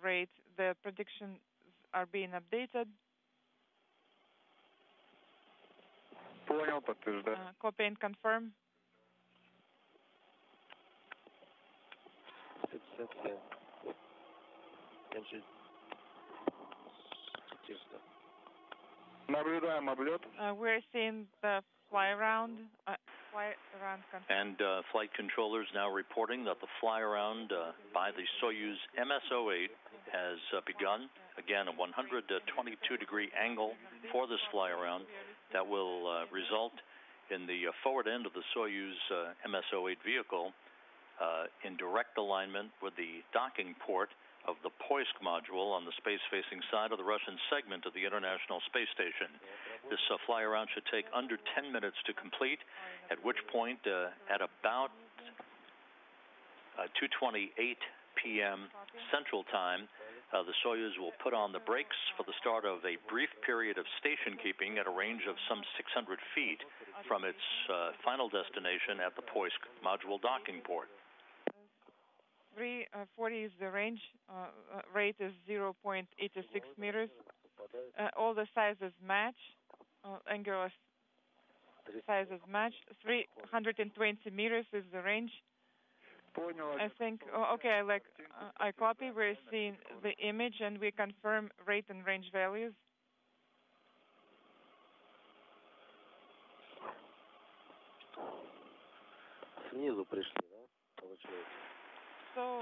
rate. The predictions are being updated. Понял, подтверждаю. Copy and confirm. 157. Наблюдаем облет. We're seeing the fly around and flight controllers now reporting that the fly around by the Soyuz-MS-08 has begun. Again, a 122-degree angle for this fly around that will result in the forward end of the Soyuz-MS-08 vehicle in direct alignment with the docking port of the Poisk module on the space-facing side of the Russian segment of the International Space Station. This fly-around should take under 10 minutes to complete, at which point, at about 2:28 p.m. Central Time, the Soyuz will put on the brakes for the start of a brief period of station keeping at a range of some 600 feet from its final destination at the Poisk module docking port. 340 is the range. Rate is 0.86 meters. All the sizes match. Angular sizes match. 320 meters is the range. I think. Okay, I copy. We're seeing the image and we confirm rate and range values. Снизу пришли, да? Получается.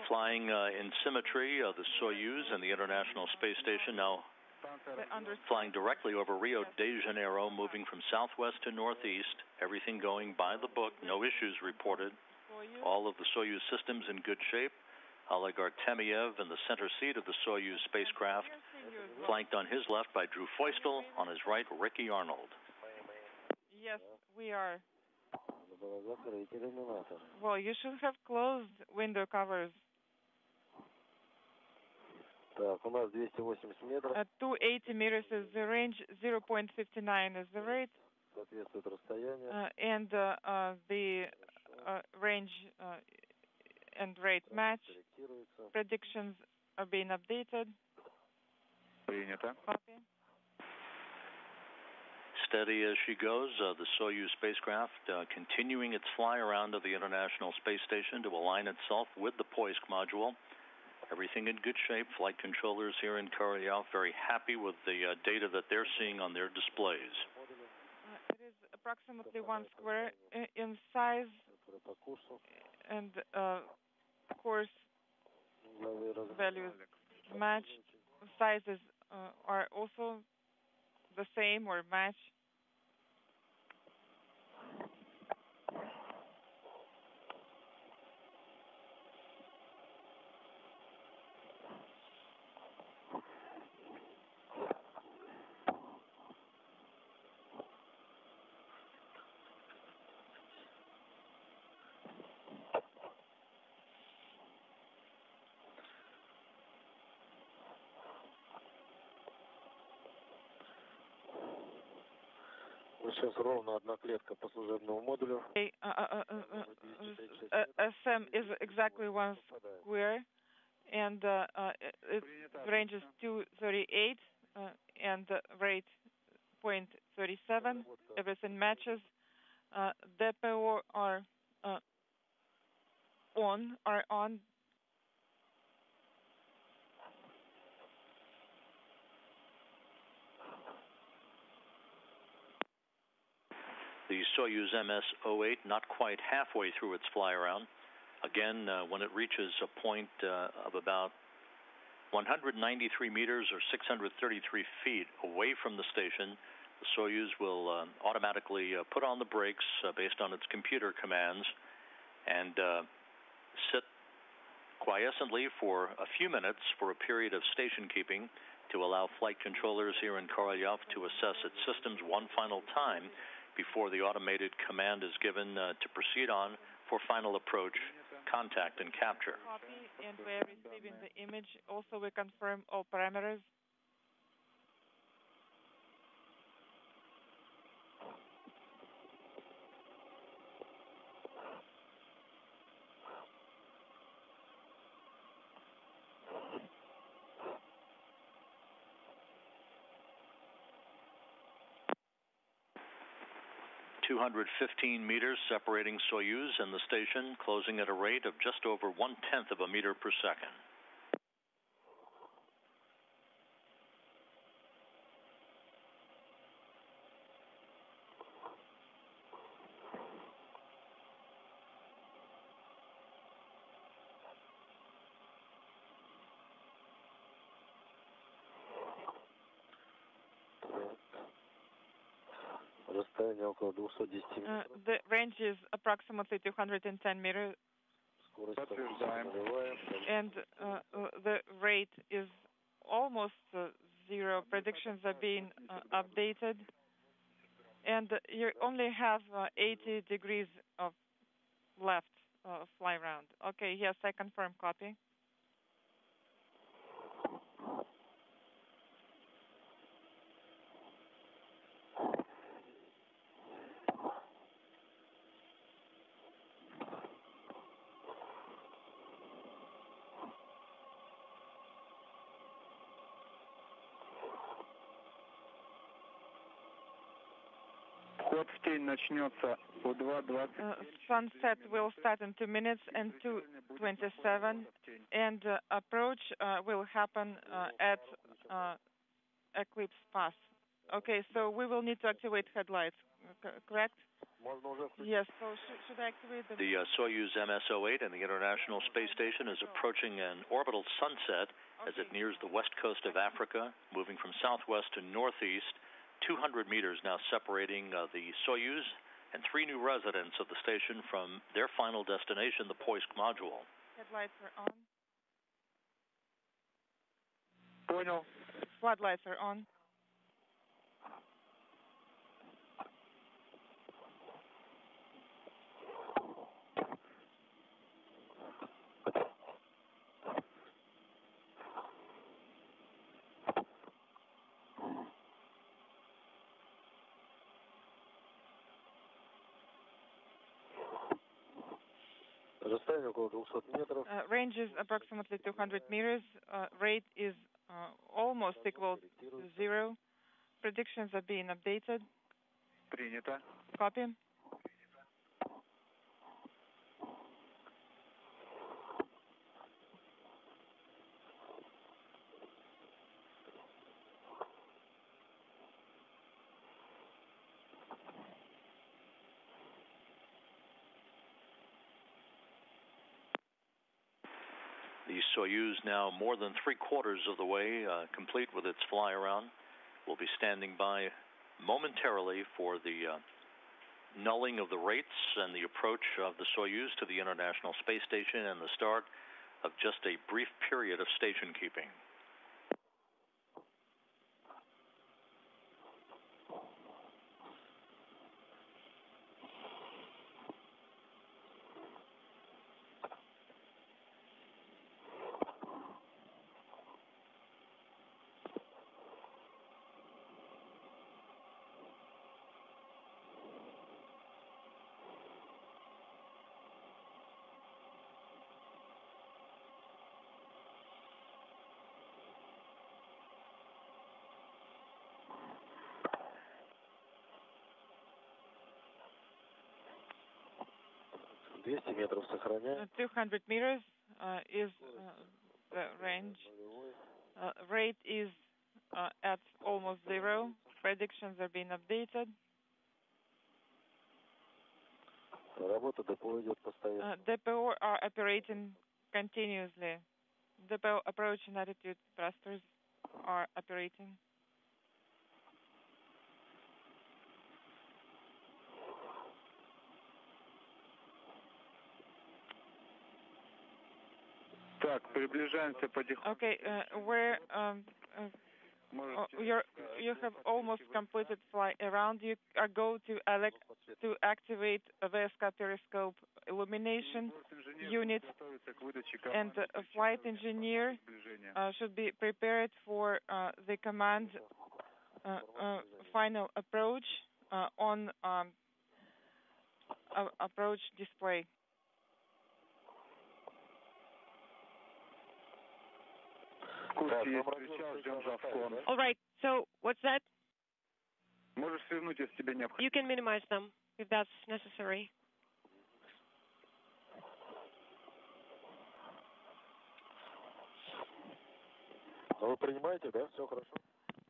Flying in symmetry, the Soyuz and the International Space Station now flying directly over Rio de Janeiro, moving from southwest to northeast, everything going by the book, no issues reported. All of the Soyuz systems in good shape. Oleg Artemyev in the center seat of the Soyuz spacecraft, flanked on his left by Drew Feustel, on his right, Ricky Arnold. Yes, we are. Well, you should have closed window covers. Так, у нас 280 метров. 280 meters is the range, 0.59 is the rate. Соответствует расстояние. And the range and rate match. Predictions are being updated. Принято. Copy. Steady as she goes, the Soyuz spacecraft continuing its fly around of the International Space Station to align itself with the Poisk module. Everything in good shape. Flight controllers here in Korolyov very happy with the data that they're seeing on their displays. It is approximately 1 square in size, and course values match. Sizes are also the same or match. Сейчас ровно одна клетка по служебному модулю. SM is exactly 1 square, and its range is 238, and rate 0.37. Everything matches. DPO are on. The Soyuz-MS-08 not quite halfway through its fly-around. Again, when it reaches a point of about 193 meters or 633 feet away from the station, the Soyuz will automatically put on the brakes based on its computer commands and sit quiescently for a few minutes for a period of station keeping to allow flight controllers here in Korolyov to assess its systems one final time before the automated command is given to proceed on for final approach, contact, and capture. Copy, and we're receiving the image. Also, we confirm all parameters. 215 meters separating Soyuz and the station, closing at a rate of just over 1/10 of a meter per second. Расстояние около 210 метров. The range is approximately 210 meters, Скорость Подтверждаем. and the rate is almost zero. Predictions are being updated, and you only have 80 degrees of left fly round. Okay, yes, I confirm. Copy. Вход в тень начнется в 2:20. Sunset will start in 2 minutes and 2:27, and approach will happen at eclipse pass. Okay, so we will need to activate headlights, correct? Yes, so should I activate them? The Soyuz-MS-08 and the International Space Station is approaching an orbital sunset as it nears the west coast of Africa, moving from southwest to northeast. 200 meters now separating the Soyuz and 3 new residents of the station from their final destination, the Poisk module. Headlights are on. Понял. Floodlights are on. Расстояние около 200 метров. Range is approximately 200 meters. Rate is almost equal to zero. Predictions are being updated. Принято. Copy. The Soyuz, now more than 3/4 of the way complete with its fly around, will be standing by momentarily for the nulling of the rates and the approach of the Soyuz to the International Space Station and the start of just a brief period of station keeping. Метров сохраняем. 200 meters is the range. Rate is at almost zero. Predictions are being updated. Работа ДПО идет постоянно. DPO are operating continuously. DPO approach and attitude thrusters are operating. Так, приближаемся потихоньку. Okay, we're you have almost completed fly around. You are go to activate a VSK periscope illumination unit, and a flight engineer should be prepared for the command final approach on approach display. All right, so what's that? Можешь свернуть, если тебе необходимо. You can minimize them. if that's necessary. Вы принимаете, да? Все хорошо?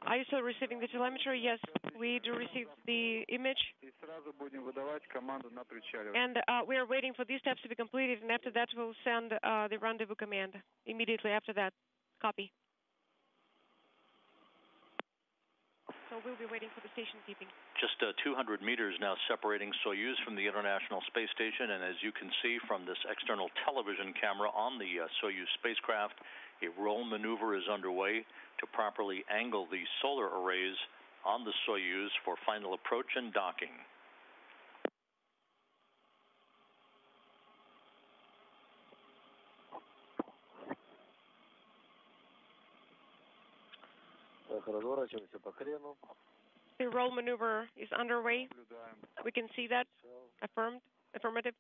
Are you still receiving the telemetry? Yes, we do receive the image. И сразу будем выдавать команду на причаливание. And we are waiting for these steps to be completed, and after that we'll send the rendezvous command immediately after that. Copy. So we'll be waiting for the station keeping. Just 200 meters now separating Soyuz from the International Space Station, and as you can see from this external television camera on the Soyuz spacecraft, a roll maneuver is underway to properly angle the solar arrays on the Soyuz for final approach and docking. Разворачиваемся по крену. The roll maneuver is underway. We can see that. Affirmative.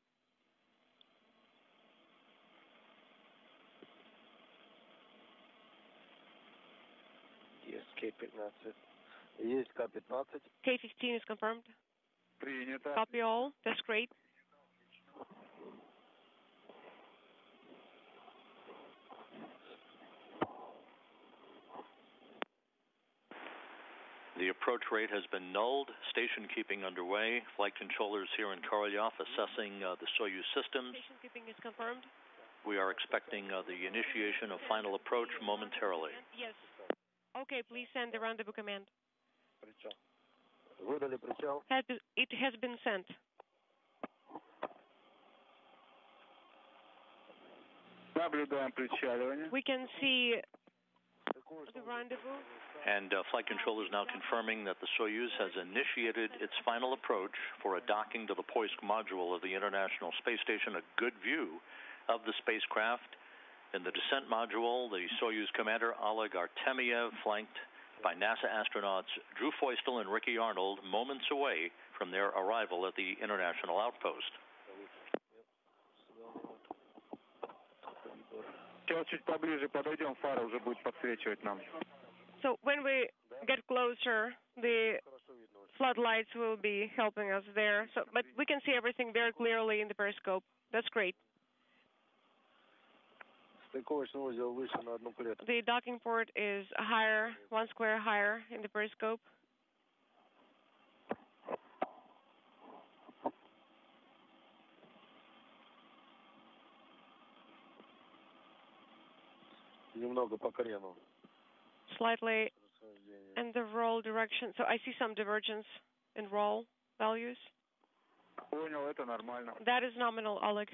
Есть К-15. Есть К-15. K-15 is confirmed. Принято. Copy all. That's great. The approach rate has been nulled. Station keeping underway. Flight controllers here in Korolyov assessing the Soyuz systems. Station keeping is confirmed. We are expecting the initiation of final approach momentarily. Yes. Okay, please send the rendezvous command. Выдали причал. It has been sent. Наблюдаем причаливание. We can see the rendezvous. And flight controllers now confirming that the Soyuz has initiated its final approach for a docking to the Poisk module of the International Space Station. A good view of the spacecraft. In the descent module, the Soyuz commander Oleg Artemyev, flanked by NASA astronauts Drew Feustel and Ricky Arnold, moments away from their arrival at the International Outpost. Сейчас чуть поближе подойдем, фара уже будет подсвечивать нам. So when we get closer, the floodlights will be helping us there. So, but we can see everything very clearly in the periscope. That's great. Стыковочный узел выше на одну клетку. The docking port is higher, 1 square higher in the periscope. Немного по крену. Slightly in the roll direction. So I see some divergence in roll values. Понял, это нормально. That is nominal, Oleg.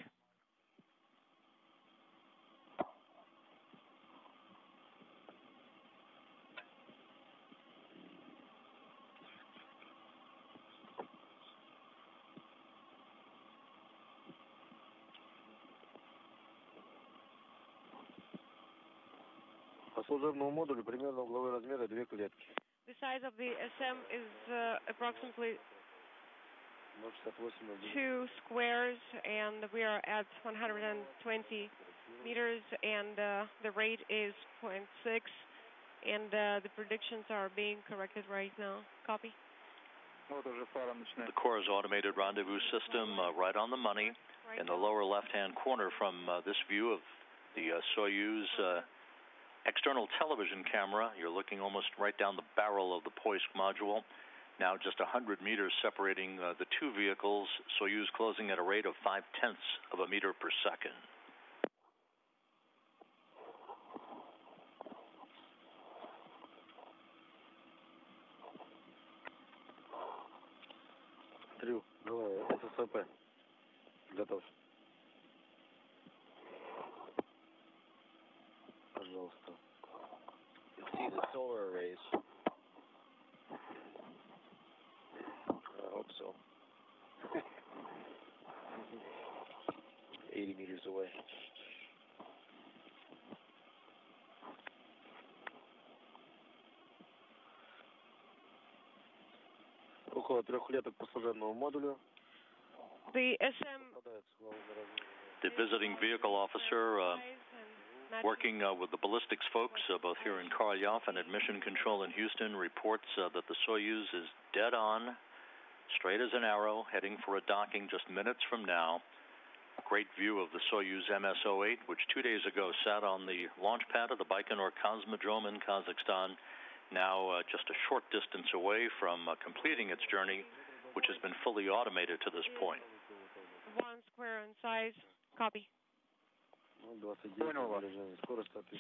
По служебному модулю примерно угловые размеры 2 клетки. The size of the SM is approximately 2 squares, and we are at 120 meters, and the rate is 0.6, and the predictions are being corrected right now. Copy. Вот уже фара начинает. The Corps' automated rendezvous system right on the money in the lower left-hand corner from this view of the Soyuz external television camera. You're looking almost right down the barrel of the Poisk module. Now just 100 meters separating the two vehicles. Soyuz closing at a rate of 0.5 of a meter per second. Дрю, давай, ССП. Готов. Пожалуйста. See the solar arrays. I hope so. 80 meters away. Около 3 клеток по служебному модулю. The SM. The visiting vehicle officer working with the ballistics folks, both here in Korolyov and at Mission Control in Houston, reports that the Soyuz is dead on straight as an arrow, heading for a docking just minutes from now. Great view of the Soyuz-MS-08, which 2 days ago sat on the launch pad of the Baikonur Cosmodrome in Kazakhstan, now just a short distance away from completing its journey, which has been fully automated to this point. 1 square in size. Copy.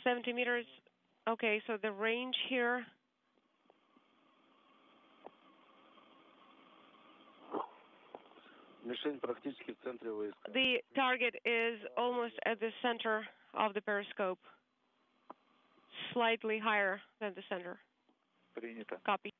70 meters. Okay, so the range here. The target is almost at the center of the periscope, slightly higher than the center. Принято. Copy.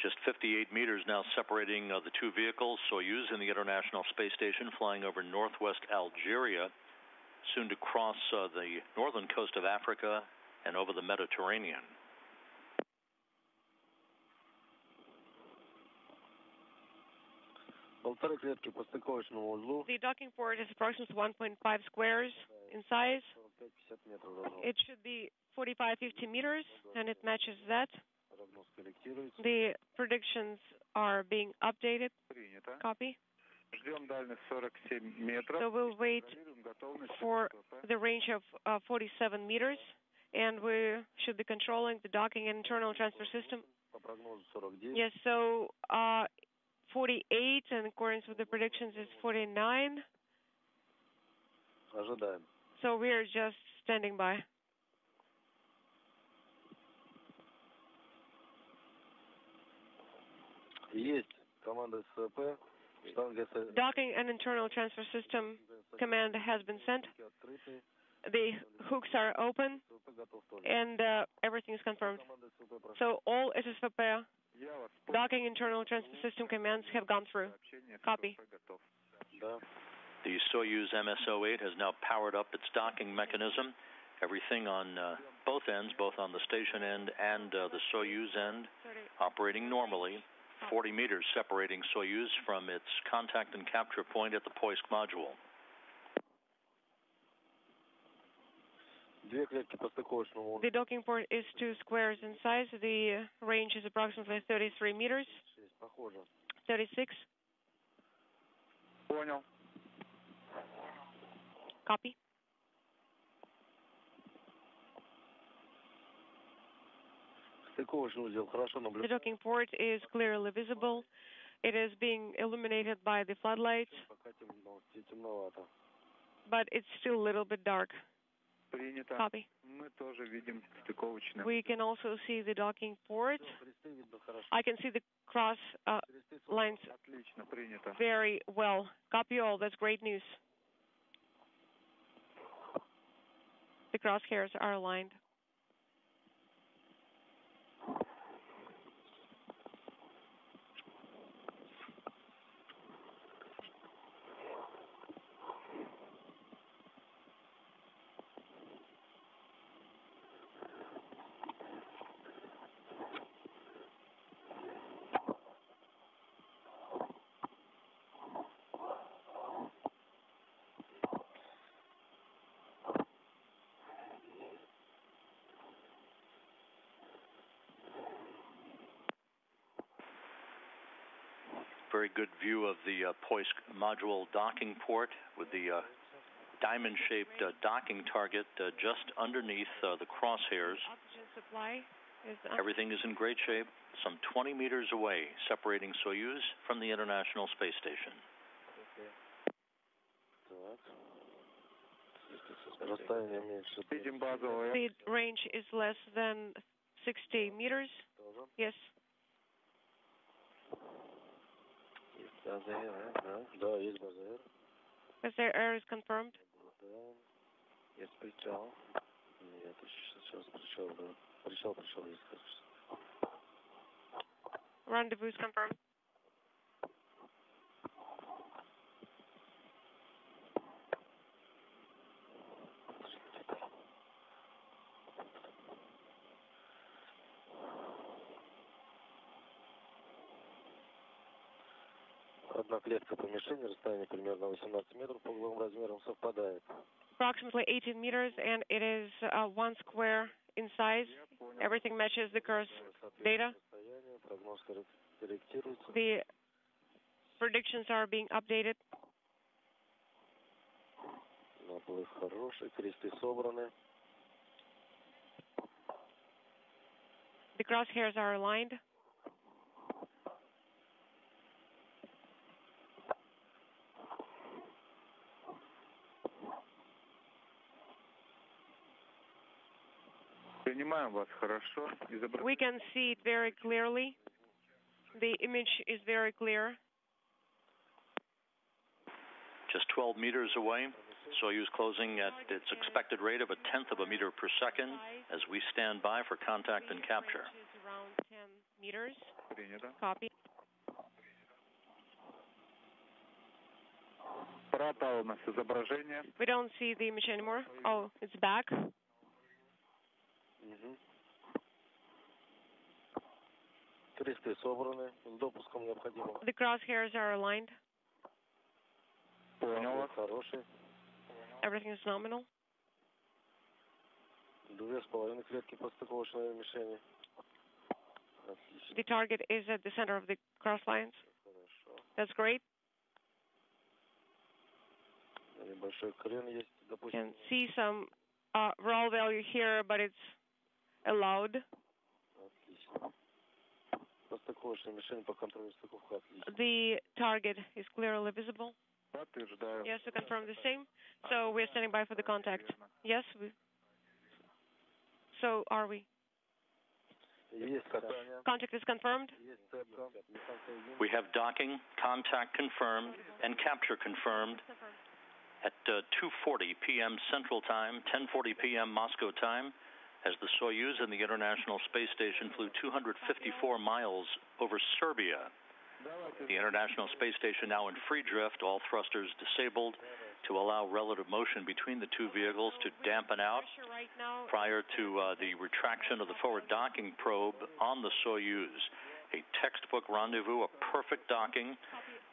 Just 58 meters now separating the two vehicles, Soyuz and the International Space Station, flying over northwest Algeria, soon to cross the northern coast of Africa and over the Mediterranean. The docking port is approximately 1.5 squares in size. It should be 45-50 meters, and it matches that. The predictions are being updated. Copy. So we'll wait for the range of 47 meters, and we should be controlling the docking and internal transfer system. Yes, so 48, and according to the predictions, is 49. So we're just standing by. Docking and internal transfer system command has been sent. The hooks are open, and everything is confirmed. So all SSVP docking internal transfer system commands have gone through. Copy. The Soyuz-MS-08 has now powered up its docking mechanism. Everything on both ends, both on the station end and the Soyuz end, operating normally. 40 meters separating Soyuz from its contact and capture point at the Poisk module. The docking port is 2 squares in size. The range is approximately 33 meters. 36. Понял. Copy. The docking port is clearly visible. It is being illuminated by the floodlights, but it's still a little bit dark. Принято. Copy. Мы тоже видим стыковочный. We can also see the docking port. I can see the cross lines Отлично, принято. very well. Copy all. That's great news. The crosshairs are aligned. Very good view of the Poisk module docking port with the diamond-shaped docking target just underneath the crosshairs. Oxygen supply is Everything is in great shape, some 20 meters away, separating Soyuz from the International Space Station. Видим базовое. the range is less than 60 meters. Yes. Да, есть база. As the air is confirmed. Да, есть причал. Нет, сейчас причал, да. Причал есть, кажется. Rendezvous is confirmed. Одна клетка по мишени, расстояние примерно 18 метров по угловым размерам совпадает. Approximately 18 meters, and it is 1 square in size. Everything matches the course data. Прогноз корректируется. The predictions are being updated. Наплыв хороший, кресты собраны. The crosshairs are aligned. Принимаем вас хорошо. We can see it very clearly. The image is very clear. Just 12 meters away, Soyuz closing at its expected rate of 1/10 of a meter per second as we stand by for contact and capture. Around 10 meters. Принято. Copy. Пропало у нас изображение. We don't see the image anymore. Oh, it's back. Кресты собраны. С допуском необходимо. The crosshairs are aligned. Понял вас. Хороший. Everything is nominal. 2,5 клетки по стыковочной мишени. Отлично. The target is at the center of the cross lines. Хорошо. That's great. Небольшой крен есть, You допустим. can see some roll value here, but it's allowed. Отлично. По стыковочной мишени по контролю стыковка отлично. The target is clearly visible. Подтверждаю. Yes, to confirm the same. So we're standing by for the contact. Yes. So are we? Есть касание. Contact is confirmed. Есть цепка. We have docking, contact confirmed, and capture confirmed at 2:40 p.m. Central Time, 10:40 p.m. Moscow time, as the Soyuz and the International Space Station flew 254 miles over Serbia. The International Space Station now in free drift, all thrusters disabled to allow relative motion between the two vehicles to dampen out prior to the retraction of the forward docking probe on the Soyuz. A textbook rendezvous, a perfect docking.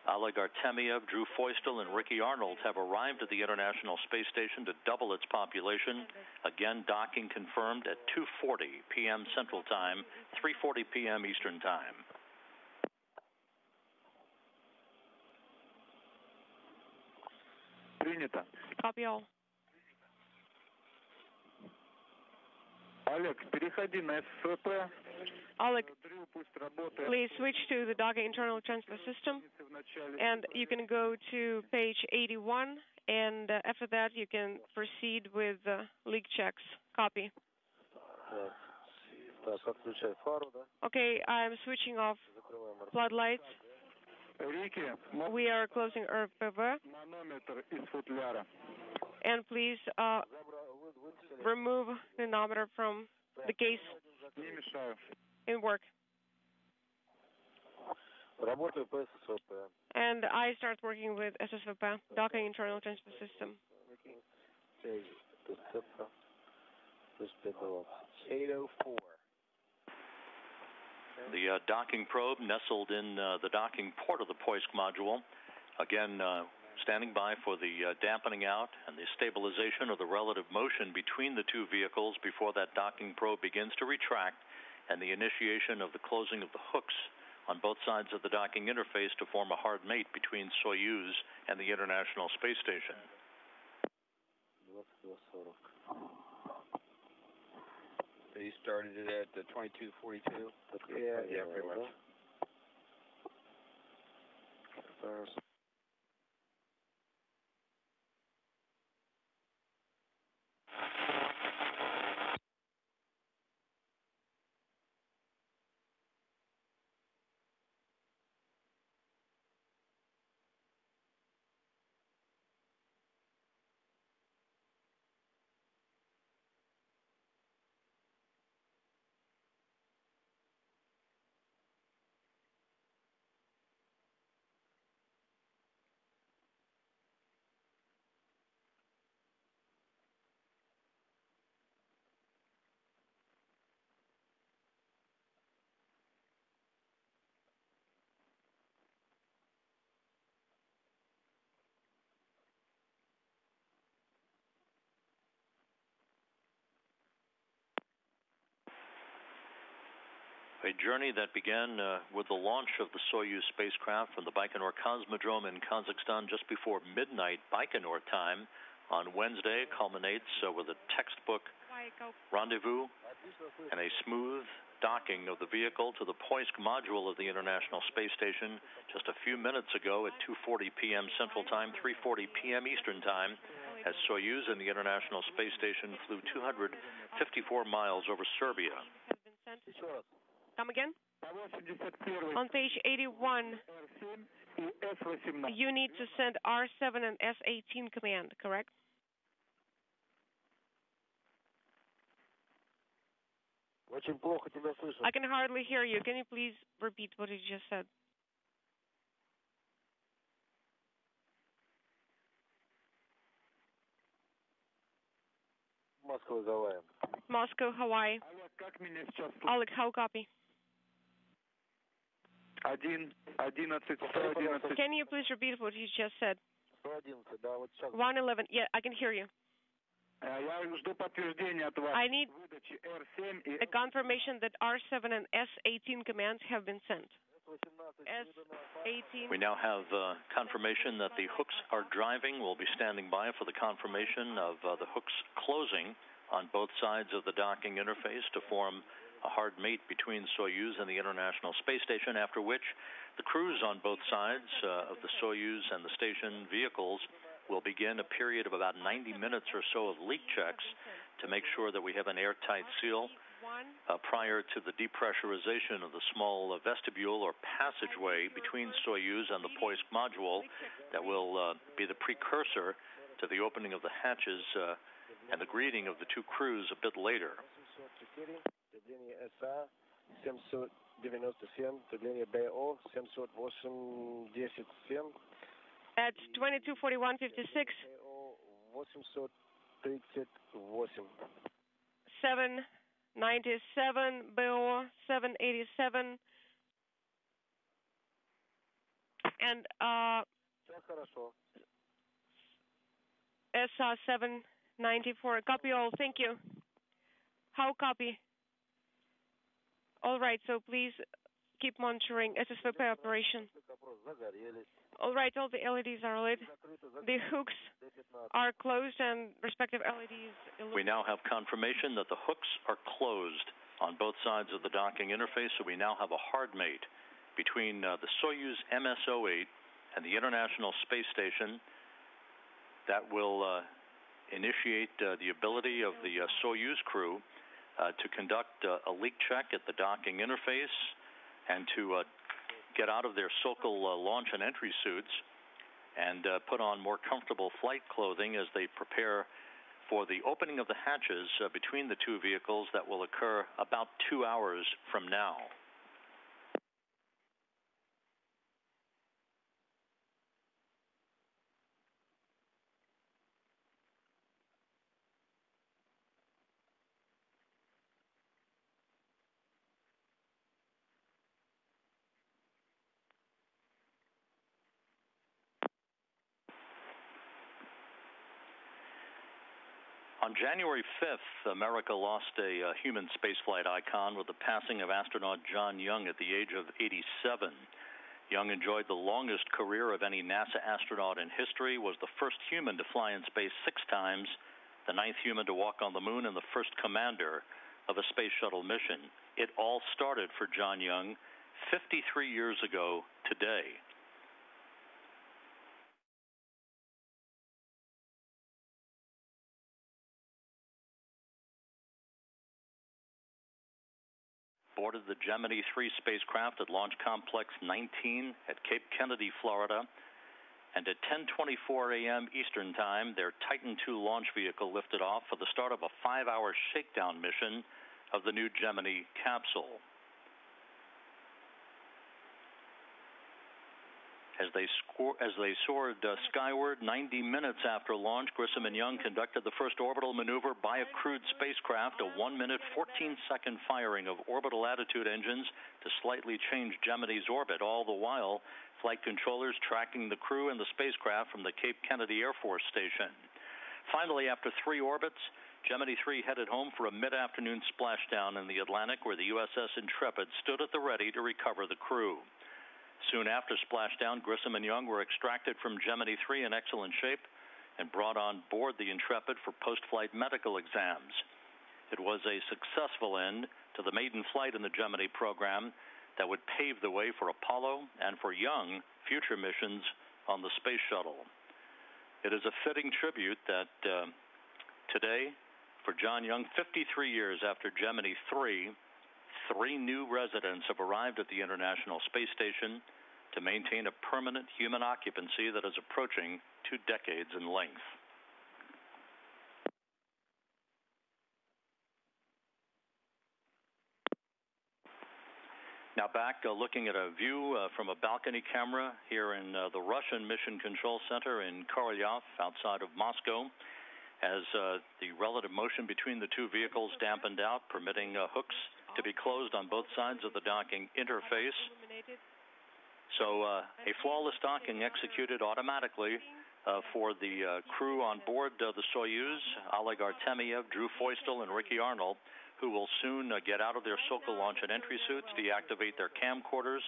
Oleg Artemyev, Drew Feustel, and Ricky Arnold have arrived at the International Space Station to double its population. Again, docking confirmed at 2:40 p.m. Central Time, 3:40 p.m. Eastern Time. Принято. Copy all. Олег, переходи на СВП. Oleg, Дрю пусть работает. please switch to the docking internal transfer system, В начале. and you can go to page 81, and after that you can proceed with leak checks. Copy. Так, отключай фару, да? Okay, I'm switching off Закрываем floodlights. Рики, We are closing RPV, манометр из футляра. and please remove the manometer from the case Не мешаю. in work. Работаю по ССВП. And I start working with SSVP, docking internal transfer system. Цепка. Плюс 5:20. 8:04. The docking probe nestled in the docking port of the Poisk module. Again, standing by for the dampening out and the stabilization of the relative motion between the two vehicles before that docking probe begins to retract, and the initiation of the closing of the hooks on both sides of the docking interface to form a hard mate between Soyuz and the International Space Station. 22:40. So you started it at 22:42? Yeah, pretty much. A journey that began with the launch of the Soyuz spacecraft from the Baikonur Cosmodrome in Kazakhstan just before midnight Baikonur time on Wednesday culminates with a textbook rendezvous and a smooth docking of the vehicle to the Poisk module of the International Space Station just a few minutes ago at 2:40 p.m. Central Time, 3:40 p.m. Eastern Time, as Soyuz and the International Space Station flew 254 miles over Serbia. Come again? On page 81, you need to send R7 and S18 command, correct? Очень плохо тебя слышу. I can hardly hear you. Can you please repeat what you just said? Moscow, Hawaii. Moscow, Hawaii. Oleg, how copy? 11, 111. Can you please repeat what you just said? 111, да, вот сейчас. 111. Yeah, I can hear you. Я жду подтверждения от вас. I need Выдачи R7 и a confirmation that R7 and S18 commands have been sent. S18. We now have confirmation that the hooks are driving. We'll be standing by for the confirmation of the hooks closing on both sides of the docking interface to form a hard mate between Soyuz and the International Space Station, after which the crews on both sides of the Soyuz and the station vehicles will begin a period of about 90 minutes or so of leak checks to make sure that we have an airtight seal prior to the depressurization of the small vestibule or passageway between Soyuz and the Poisk module that will be the precursor to the opening of the hatches and the greeting of the two crews a bit later. At 22:41:56. 797 BO 787 and SA 794. Copy all. Thank you. How copy? All right. So please keep monitoring SSVP operation. All right, all the LEDs are lit. The hooks are closed and respective LEDs illuminate. We now have confirmation that the hooks are closed on both sides of the docking interface, so we now have a hard mate between the Soyuz-MS-08 and the International Space Station that will initiate the ability of the Soyuz crew to conduct a leak check at the docking interface and to get out of their Sokol launch and entry suits and put on more comfortable flight clothing as they prepare for the opening of the hatches between the two vehicles that will occur about 2 hours from now. On January 5th, America lost a human spaceflight icon with the passing of astronaut John Young at the age of 87. Young enjoyed the longest career of any NASA astronaut in history, was the first human to fly in space 6 times, the 9th human to walk on the moon, and the first commander of a space shuttle mission. It all started for John Young 53 years ago today. Boarded the Gemini 3 spacecraft at Launch Complex 19 at Cape Kennedy, Florida. And at 10:24 a.m. Eastern Time, their Titan II launch vehicle lifted off for the start of a 5-hour shakedown mission of the new Gemini capsule. As they soared skyward, 90 minutes after launch, Grissom and Young conducted the first orbital maneuver by a crewed spacecraft, a 1-minute, 14-second firing of orbital attitude engines to slightly change Gemini's orbit, all the while flight controllers tracking the crew and the spacecraft from the Cape Kennedy Air Force Station. Finally, after 3 orbits, Gemini 3 headed home for a mid-afternoon splashdown in the Atlantic where the USS Intrepid stood at the ready to recover the crew. Soon after splashdown, Grissom and Young were extracted from Gemini 3 in excellent shape and brought on board the Intrepid for post-flight medical exams. It was a successful end to the maiden flight in the Gemini program that would pave the way for Apollo and for Young future missions on the space shuttle. It is a fitting tribute that today, for John Young, 53 years after Gemini 3, 3 new residents have arrived at the International Space Station to maintain a permanent human occupancy that is approaching 2 decades in length. Now back looking at a view from a balcony camera here in the Russian Mission Control Center in Korolyov outside of Moscow as the relative motion between the 2 vehicles dampened out, permitting hooks to be closed on both sides of the docking interface. So a flawless docking executed automatically for the crew on board the Soyuz, Oleg Artemyev, Drew Feustel, and Ricky Arnold, who will soon get out of their Sokol launch and entry suits, deactivate their camcorders,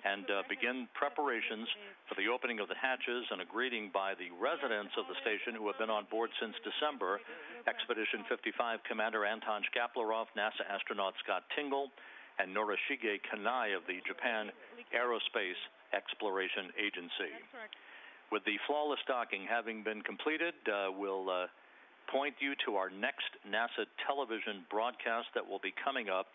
and begin preparations for the opening of the hatches and a greeting by the residents of the station who have been on board since December, Expedition 55 Commander Anton Shkaplerov, NASA astronaut Scott Tingle, and Norishige Kanai of the Japan Aerospace Exploration Agency. With the flawless docking having been completed, we'll point you to our next NASA television broadcast that will be coming up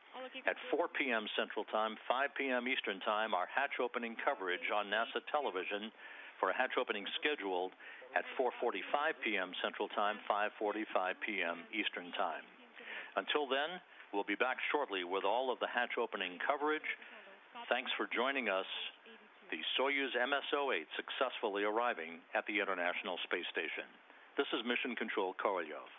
at 4 p.m. Central Time, 5 p.m. Eastern Time, our hatch opening coverage on NASA television for a hatch opening scheduled at 4:45 p.m. Central Time, 5:45 p.m. Eastern Time. Until then, we'll be back shortly with all of the hatch opening coverage. Thanks for joining us. The Soyuz-MS-08 successfully arriving at the International Space Station. This is Mission Control Korolyov.